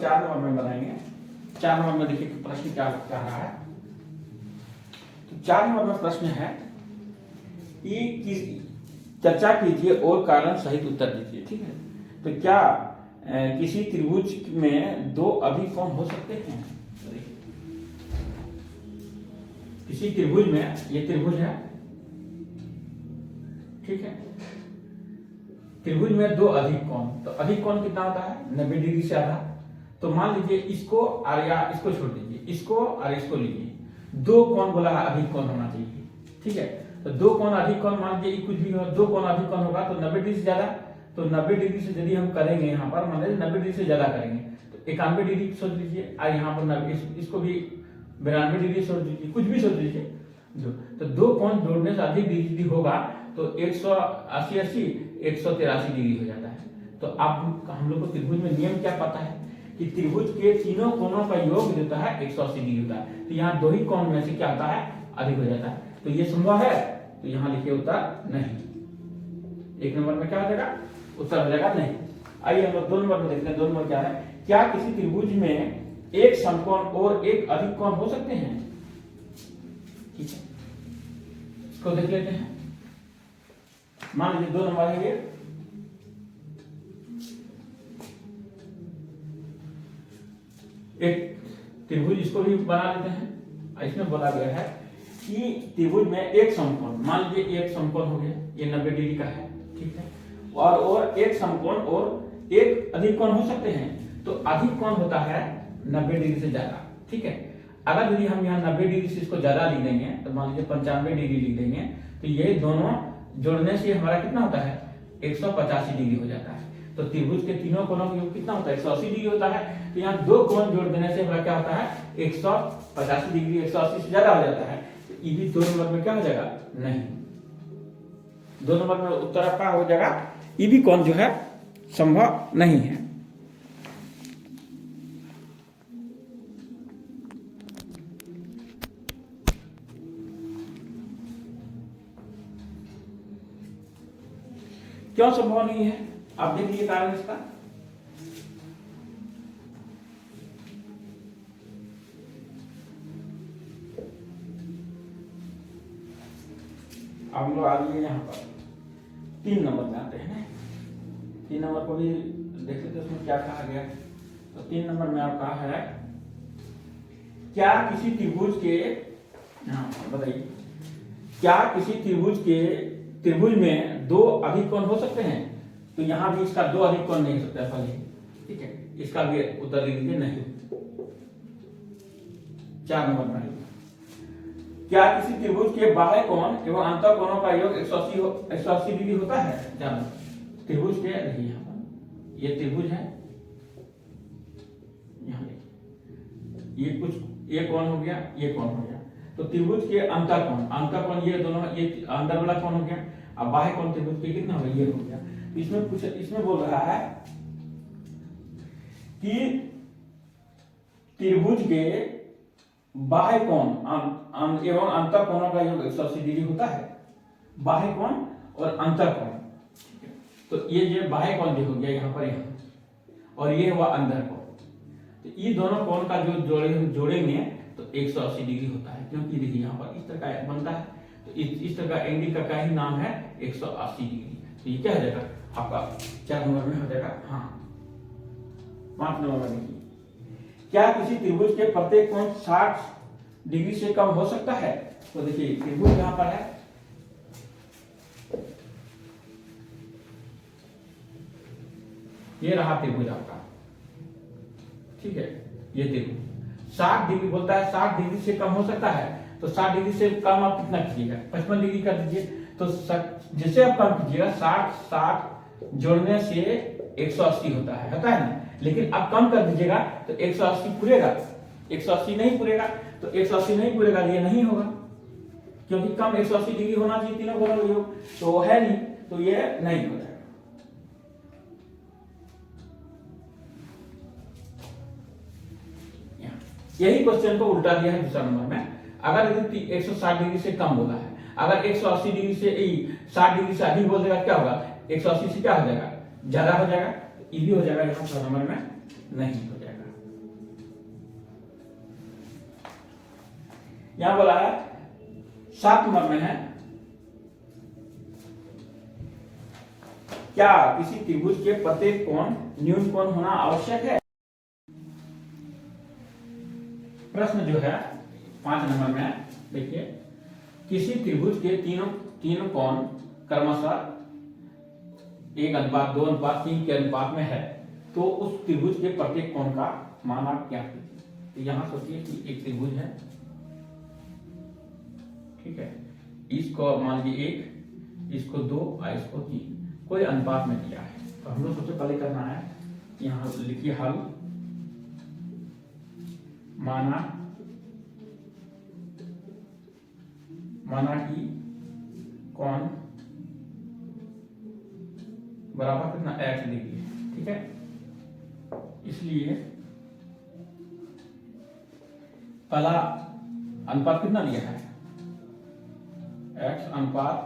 4 number में बनाएंगे। 4 number में देखिए प्रश्न क्या कह रहा है। तो 4 नंबर में प्रश्न है कि चर्चा कीजिए और कारण सहित उत्तर दीजिए। ठीक है, तो क्या किसी त्रिभुज में 2 अधिक कोण हो सकते हैं? किसी त्रिभुज में, ये त्रिभुज है, ठीक है, त्रिभुज में 2 अधिक कोण, तो अधिक कोण कितना होता है? 90 डिग्री से आधा। तो मान लीजिए इसको और या इसको छोड़ दीजिए, इसको और इसको लीजिए, 2 कोण बोला है अधिक कोण होना चाहिए। ठीक है, तो 2 कोण अधिक कोण, मान लीजिए कुछ भी हो, 2 कोण अधिक कोण होगा तो 90 डिग्री से ज्यादा, तो 90 डिग्री से यदि हम करेंगे यहाँ पर, मान लीजिए 90 डिग्री से ज्यादा करेंगे तो 91 डिग्री सोच लीजिए, और यहाँ पर इसको भी 92 डिग्री सोच लीजिए, कुछ भी सोच लीजिए जो, तो 2 कोण जोड़ने से अधिक डिग्री होगा तो 180 80 183 डिग्री हो जाता है। तो अब हम लोग को त्रिभुज में नियम क्या पता है कि त्रिभुज के तीनों कोणों का योग जो होता है 180 डिग्री होता है। तो यहाँ 2 ही कोण में से क्या होता है? अधिक हो जाता है। तो ये संभव है? तो यहाँ लिखिए उत्तर नहीं। 1 नंबर में क्या हो जाएगा? उत्तर हो जाएगा नहीं। आइए हम लोग 2 नंबर में देखते हैं। 2 नंबर क्या है? क्या किसी त्रिभुज में एक समकोण और एक अधिक कोण हो सकते हैं? ठीक है, इसको देख लेते हैं। मान लीजिए 2 नंबर है ये, एक त्रिभुज, इसको भी बना लेते हैं। इसमें बोला गया है कि त्रिभुज में एक समकोण, मान लीजिए एक समकोण हो गया, ये 90 डिग्री का है, ठीक है, और एक समकोण और एक अधिक कोण हो सकते हैं। तो अधिक कोण होता है 90 डिग्री से ज्यादा। ठीक है, अगर यदि हम यहाँ 90 डिग्री से इसको ज्यादा लिख देंगे, तो मान लीजिए 95 डिग्री लिख देंगे, तो ये दोनों जोड़ने से हमारा कितना होता है? 185 डिग्री हो जाता है। तो त्रिभुज के तीनों कोणों का योग कितना होता है? 180 डिग्री होता है। तो यहाँ 2 कोण जोड़ देने से हमारा क्या होता है? 185 डिग्री, 180 से ज्यादा हो जाता है। तो ये भी 2 नंबर में क्या हो जाएगा? नहीं। 2 नंबर में उत्तर आपका हो जाएगा ये भी कोण जो है संभव नहीं है। क्यों संभव नहीं है? आप देख लीजिए कारण इसका। अब हम लोग आ गए यहाँ पर 3 नंबर में आते हैं। 3 नंबर को भी देख लेते हैं उसमें क्या कहा गया। तो 3 नंबर में आपका है क्या किसी त्रिभुज के, बताइए, क्या किसी त्रिभुज में 2 अधिक कोण हो सकते हैं? तो यहां भी इसका 2 अधिक कोण नहीं हो सकता फल। ठीक है, इसका भी उत्तर लिख दीजिए नहीं। 4 नंबर में क्या किसी त्रिभुज के बाह्य कोण एवं अंतर कोणों का योग 180 डिग्री होता है? जानो त्रिभुज के, देखिए यहाँ पर ये त्रिभुज है, यहाँ देखिए ये कुछ, ये कोण हो गया, ये कोण हो गया। तो त्रिभुज के अंतर कोण ये दोनों, ये अंदर वाला कोण हो गया, अब बाह्य कोण त्रिभुज के कितना हो गया? ये हो गया। इसमें कुछ, इसमें बोल रहा है कि त्रिभुज के बाह्य कोण एवं अंतर कोणों का योग 180 डिग्री होता है। बाह्य कोण और अंतर कोण, तो ये जो बाह्य कोण जो हो गया यहाँ पर, यहाँ, और ये हुआ अंदर कोण। तो ये दोनों कोण का जो जोड़ेंगे तो 180 डिग्री होता है। क्योंकि देखिए यहाँ पर इस तरह का बनता है, तो इस तरह का एंगल का ही नाम है 180 डिग्री। तो ये क्या हो जाएगा आपका? 4 नंबर में हो जाएगा हाँ। 5 नंबर में देखिए, क्या किसी त्रिभुज के प्रत्येक कोण 60 डिग्री से कम हो सकता है? तो देखिए त्रिभुज यहां पर है, ये रहा त्रिभुज आपका, ठीक है, ये त्रिभुज 60 डिग्री बोलता है, 60 डिग्री से कम हो सकता है। तो 60 डिग्री से कम आप कितना कीजिएगा? 55 डिग्री कर दीजिए। तो जैसे आप कम कीजिएगा, 60 जोड़ने से 180 होता है ना, लेकिन अब कम कर दीजिएगा तो 180 पूरेगा? 180 नहीं पूरेगा। तो 180 नहीं पूरेगा, ये नहीं होगा, क्योंकि कम 180 डिग्री होना चाहिए तीनों कोणों का योग, तो वो है नहीं, तो ये नहीं हो जाएगा। यही क्वेश्चन को उल्टा दिया है दूसरा नंबर में। अगर यदि 160 डिग्री से कम बोला है, अगर 180 डिग्री से 60 डिग्री से अधिक बोल देगा, क्या होगा? 180 से क्या हो जाएगा? ज्यादा हो जाएगा, ये भी हो जाएगा, यहाँ पर नंबर में नहीं हो जाएगा। यहां बोला है 7 नंबर में है, क्या किसी त्रिभुज के प्रत्येक कोण न्यून कोण होना आवश्यक है? प्रश्न जो है 5 नंबर में देखिए, किसी त्रिभुज के तीनों कोण क्रमशः 1:2:3 के अनुपात में है, तो उस त्रिभुज के प्रत्येक कोण का मान आप क्या कीजिए। तो यहां सोचिए कि एक त्रिभुज है, ठीक है, इसको मान लीजिए 1, इसको 2 और इसको 3, कोई अनुपात में दिया है। तो हम लोग सबसे पहले करना है, यहां लिखिए हल, माना कि कोण बराबर कितना x डिग्री है, ठीक है। इसलिए पहला अनुपात कितना दिया है, x अनुपात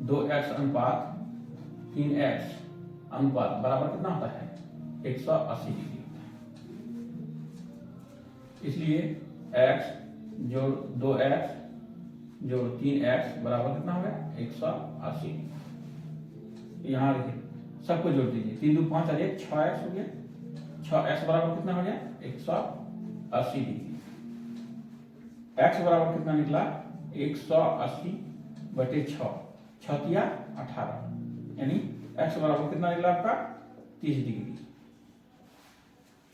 2x अनुपात 3x अनुपात बराबर कितना होता है, 180 डिग्री होता है। इसलिए x जोड़ 2x जोड़ 3x बराबर कितना हो गया, 180। यहाँ देखिए सबको जोड़ दीजिए, 3 2 5 और 1 6x हो गया, 6x बराबर कितना हो गया, 180 डिग्री। x बराबर कितना निकला, 180/6, 6 तिया 18, यानी x बराबर कितना निकला आपका, 30 डिग्री।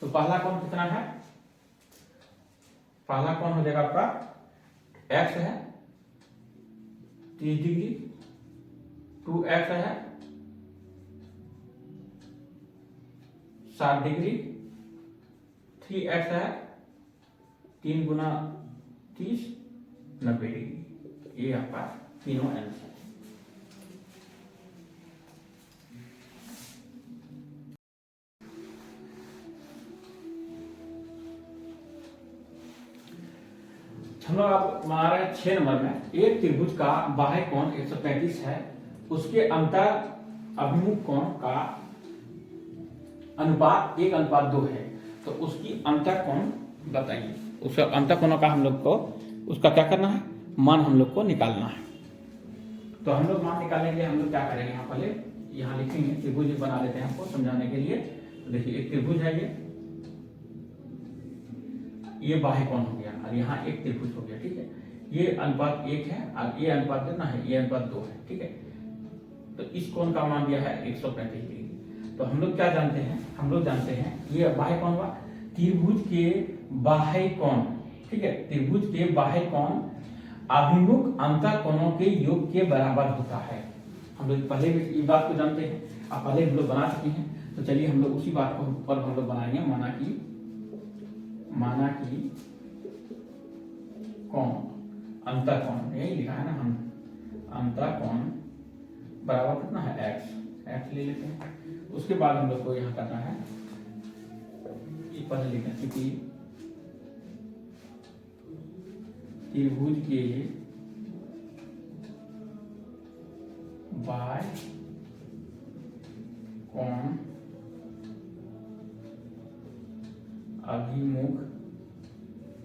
तो पहला कोण कितना है, पहला कोण हो जाएगा आपका x है 30 डिग्री, 2x है 60 डिग्री, 3x है 3 गुना 30 90 डिग्री। ये आपका तीनों आंसर। हम लोग आप हमारे 6 नंबर में, एक त्रिभुज का बाह्य कोण 135 है, उसके अंतर अभिमुख कोण का अनुपात 1:2 है, तो उसकी अंतर कोण बताइए। उसका अंतर कोण का हम लोग को उसका क्या करना है, मान हम लोग को निकालना है। तो हम लोग मान निकालने के लिए हम लोग क्या करेंगे, यहाँ पहले यहाँ लिखेंगे, त्रिभुज बना लेते हैं आपको समझाने के लिए। तो देखिए एक त्रिभुज है, ये बाह्य कोण हो गया और यहाँ एक त्रिभुज हो गया, ठीक है। ये अनुपात 1 है और ये अनुपात कितना है, ये अनुपात 2 है, ठीक है। तो इस कोण का मान दिया है 135 डिग्री। तो हम लोग क्या जानते हैं, हम लोग जानते हैं ये बाह्य कोण हुआ, त्रिभुज के बाह्य कोण, ठीक है, त्रिभुज के बाह्य कोण अभिमुख अंतर कोणों के योग के बराबर होता है। हम लोग पहले भी इस बात को जानते हैं, अब पहले हम लोग बना चुके हैं। तो चलिए हम लोग उसी बात को पर हम लोग बनाएंगे, माना कि कोण अंतर कोण, यही लिखा है ना हम, अंतर कोण बराबर कितना है, x ले लेते हैं। उसके बाद हम लोग को यहाँ करना है, पहले लिखना है कि त्रिभुज के बाह्य कोण अभिमुख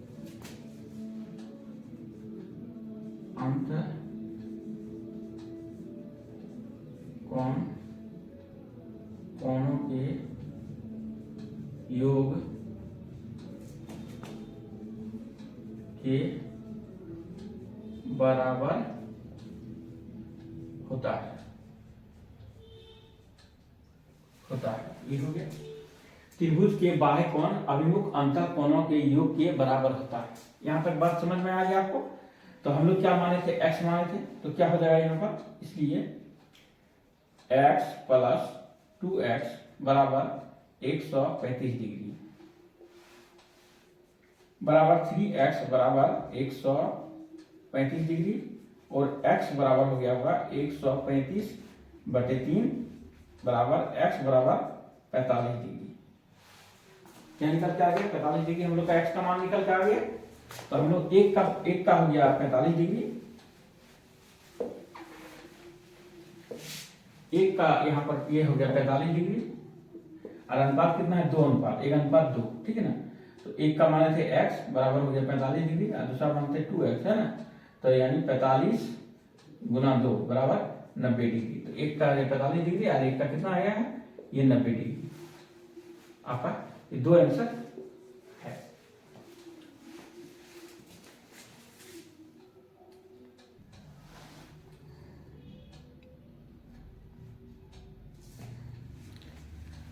अंतर कोणों के योग के बराबर होता है। ये हो गया, त्रिभुज के बाह्य कोण अभिमुख अंतर कोणों के योग के बराबर होता है। यहां तक बात समझ में आ गई आपको। तो हम लोग क्या माने थे, x माने थे, तो क्या हो जाएगा यहाँ पर, इसलिए x + 2x बराबर 135 डिग्री बराबर 3x बराबर 135 डिग्री और x बराबर हो गया होगा 135/3 बराबर x बराबर 45 डिग्री। क्या निकल के आ गया, 45 डिग्री हम लोग का x का मान निकल के आ गया। तो हम लोग एक का हो गया 45 डिग्री, एक का यहाँ पर ये हो गया 45 डिग्री और अनुपात कितना है, 2:1:2, ठीक है ना। तो एक का मान थे x बराबर हो गया 45 डिग्री और दूसरा मान थे 2x, है ना। तो यानी 45 गुना 2 बराबर 90 डिग्री। तो एक का 45 डिग्री और एक का कितना आया है, ये 90 डिग्री। आपका ये दो आंसर है।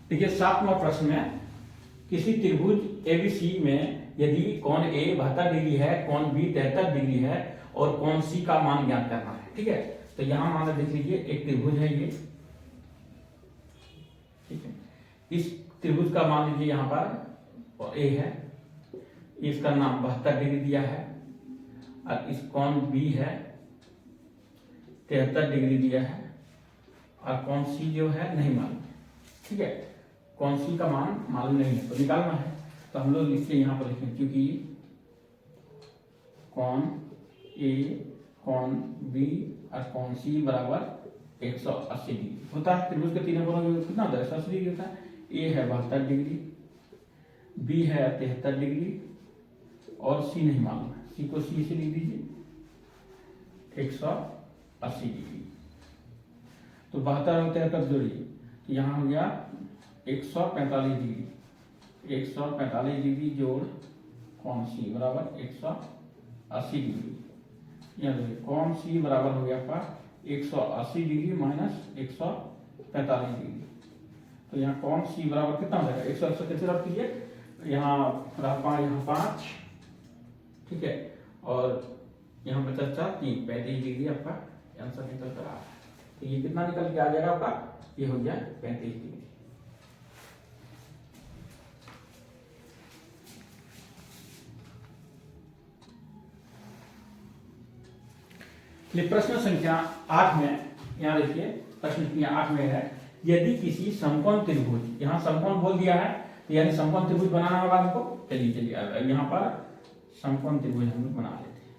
देखिए 7वां प्रश्न में, किसी त्रिभुज एबीसी में यदि कोण ए 72 डिग्री है, कोण बी 73 डिग्री है और कोण सी का मान ज्ञात करना है। ठीक है, तो यहां मान देख लीजिए एक त्रिभुज है ये, ठीक है। इस त्रिभुज का मान लीजिए यहाँ पर ए है, इसका नाम 72 डिग्री दिया है और इस कोण बी है 73 डिग्री दिया है और कोण सी जो है नहीं मालूम। ठीक है, कोण सी का मान मालूम नहीं है तो निकालना है। तो हम लोग लिखते यहाँ पर लिखें, क्योंकि कोण ए, कोण बी और कोण सी बराबर 180 डिग्री होता है। त्रिभुज के तीनों कोणों में कितना होता है, 180 डिग्री होता है। ए है 72 डिग्री, बी है 73 डिग्री और सी नहीं मालूम है। सी को सी से लिख दीजिए 180 डिग्री। तो 72 और 73 जोड़िए तो यहाँ हो गया 145 डिग्री। 145 डिग्री जोड़ कोण सी बराबर 180 डिग्री। यहाँ देखिए कोण सी बराबर हो गया आपका 180 डिग्री माइनस 145 डिग्री। तो यहाँ कोण सी बराबर कितना हो जाएगा, 180 कैसे रख कीजिए, यहाँ यहाँ 5, ठीक है, और यहाँ बचा 3 35 डिग्री आपका आंसर निकल कर आ रहा है। तो ये कितना निकल के आ जाएगा आपका, ये हो गया 35 डिग्री। प्रश्न संख्या 8 में, यहाँ देखिए प्रश्न संख्या 8 में है, यदि किसी समकोण त्रिभुज, यहाँ समकोण बोल दिया है तो यानी समकोण त्रिभुज बनाना होगा हमको। चलिए यहाँ पर समकोण त्रिभुज हम लोग बना लेते हैं।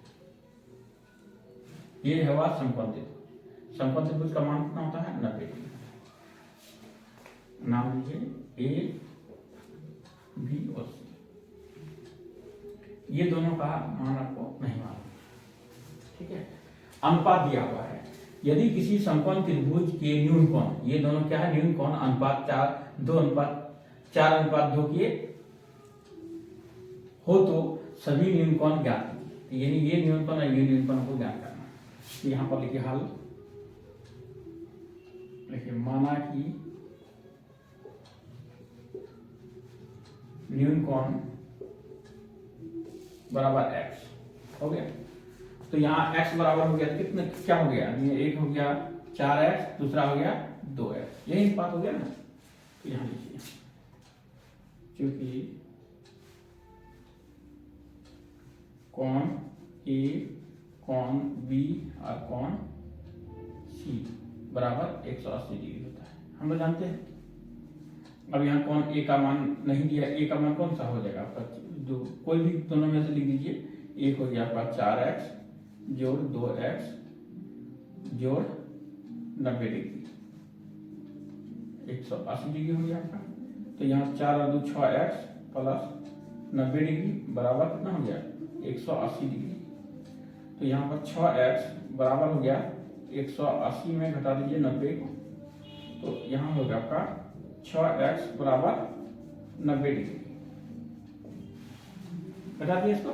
ये है वह समकोण त्रिभुज। समकोण त्रिभुज का मान कितना होता है, 90 डिग्री। नाम लीजिए ए, बी और सी। ये दोनों का मान आपको नहीं मालूम, ठीक है। अनुपात दिया हुआ है, यदि किसी समकोण त्रिभुज के न्यून कोण, ये दोनों क्या है, न्यून कोण अनुपात 4:2 के हो तो सभी न्यून कोण ज्ञात कीजिए। यानी ये न्यून कोण और ये न्यून कोण को ज्ञात करना है। यहाँ पर लिखिए हल, लिखिए माना कि न्यून कोण बराबर x हो गया। तो यहाँ x बराबर हो गया, कितने क्या हो गया, एक हो गया 4x, दूसरा हो गया 2x, यही बात हो गया ना। तो यहाँ लिखिए क्योंकि कोण ए, कोण बी और कोण सी बराबर 180 डिग्री होता है, हम लोग जानते हैं। अब यहाँ कोण ए का मान नहीं दिया, ए का मान कौन सा हो जाएगा आपका, जो कोई भी दोनों में से लिख दीजिए। एक हो गया आपका 4x जोड़ 2x जोड़ 90 डिग्री, 180 डिग्री हो गया आपका। तो यहाँ 4 और 2 6x प्लस 90 डिग्री बराबर कितना हो गया, 180 डिग्री। तो यहाँ पर 6x बराबर हो गया 180 में घटा दीजिए 90 को, तो यहाँ हो गया आपका 6x बराबर 90 डिग्री। घटा दिए इसको।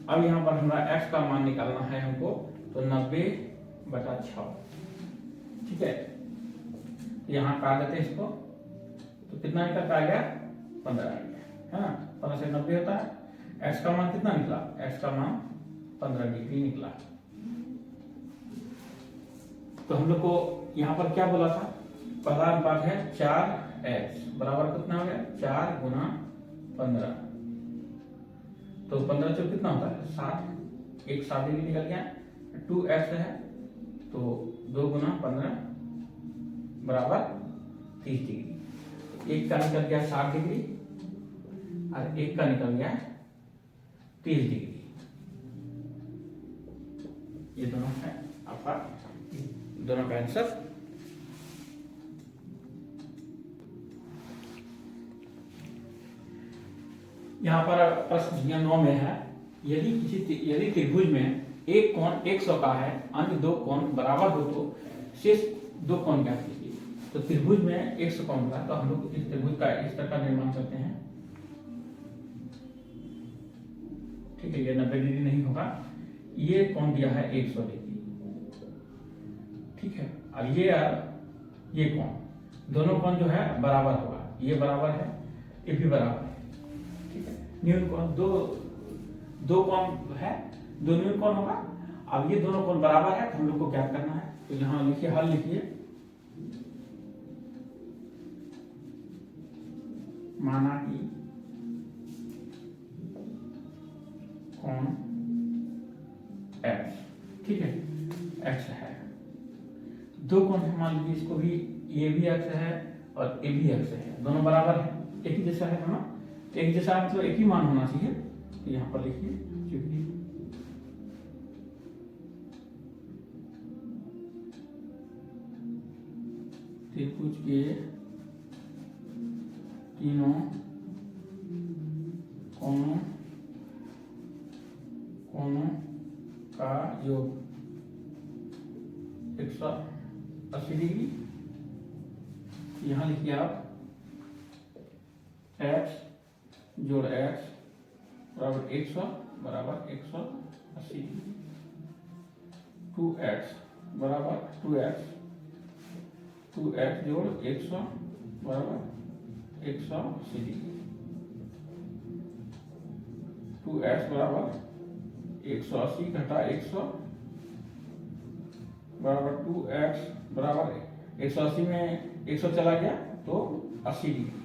अब यहाँ पर हमारा x का मान निकालना है हमको, तो 90/6, ठीक है। यहाँ काट देते हैं इसको, तो कितना निकल आ गया, 15 आ गया, है ना। 15 से 90 होता है। x का मान कितना निकला, x का मान 15 डिग्री निकला। तो हम लोग को यहाँ पर क्या बोला था, पहला अनुपात है 4x बराबर कितना हो गया, 4 गुना 15। तो 15 से कितना होता है 60, एक 60 डिग्री निकल गया। 2x है तो 2 गुना 15 बराबर 30 डिग्री। एक का निकल गया 60 डिग्री और एक का निकल गया 30 डिग्री। ये दोनों है आपका, दोनों का आंसर। यहाँ पर प्रश्न संख्या 9 में है, यदि त्रिभुज में एक कोण 100 का है, अन्य दो कोण बराबर हो तो शेष दो कोण ज्ञात कीजिए। तो त्रिभुज में 100 कोण होगा, तो हम लोग इस त्रिभुज का इस तरह का निर्माण करते हैं। ठीक है, ये 90 डिग्री नहीं होगा, ये कोण दिया है 100 डिग्री। ठीक है, अब ये कोण, दोनों कोण जो है बराबर होगा, ये बराबर है, ये भी बराबर है। ठीक है, न्यून कोण दो कोण है, दो न्यून कोण होगा। अब ये दोनों कोण बराबर है, तो हम लोग को क्या करना है, तो यहां लिखिए, हल लिखिए, माना कि कोण x, ठीक है, x है, दो कोण है, मान लीजिए इसको भी, ये भी x है और ये भी x है, दोनों बराबर है, एक ही जैसा है दोनों, एक जैसा मतलब एक ही मान होना चाहिए। तो यहाँ पर लिखिए, क्योंकि त्रिभुज के तीनों कोणों का योग 180 डिग्री। यहाँ लिखिए आप x जोड़ x बराबर 100 बराबर 180 डिग्री, 2x बराबर 2x जोड़ 100 बराबर 180 डिग्री, 2x बराबर 180 घटा 100 बराबर 2x बराबर 180 में 100 चला गया तो 80 डिग्री,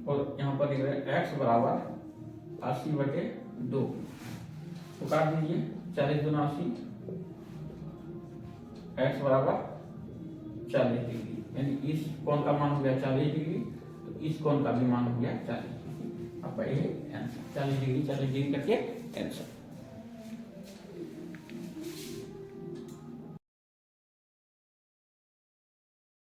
और यहाँ पर लिख रहे हैं x बराबर 80/2, तो काट दीजिए, 40 दूना 80, x बराबर 40 डिग्री, यानी इस कोण का मान हो गया 40 डिग्री, तो इस कोण का भी मान हो गया 40 डिग्री। आपका ये आंसर 40 डिग्री करके आंसर।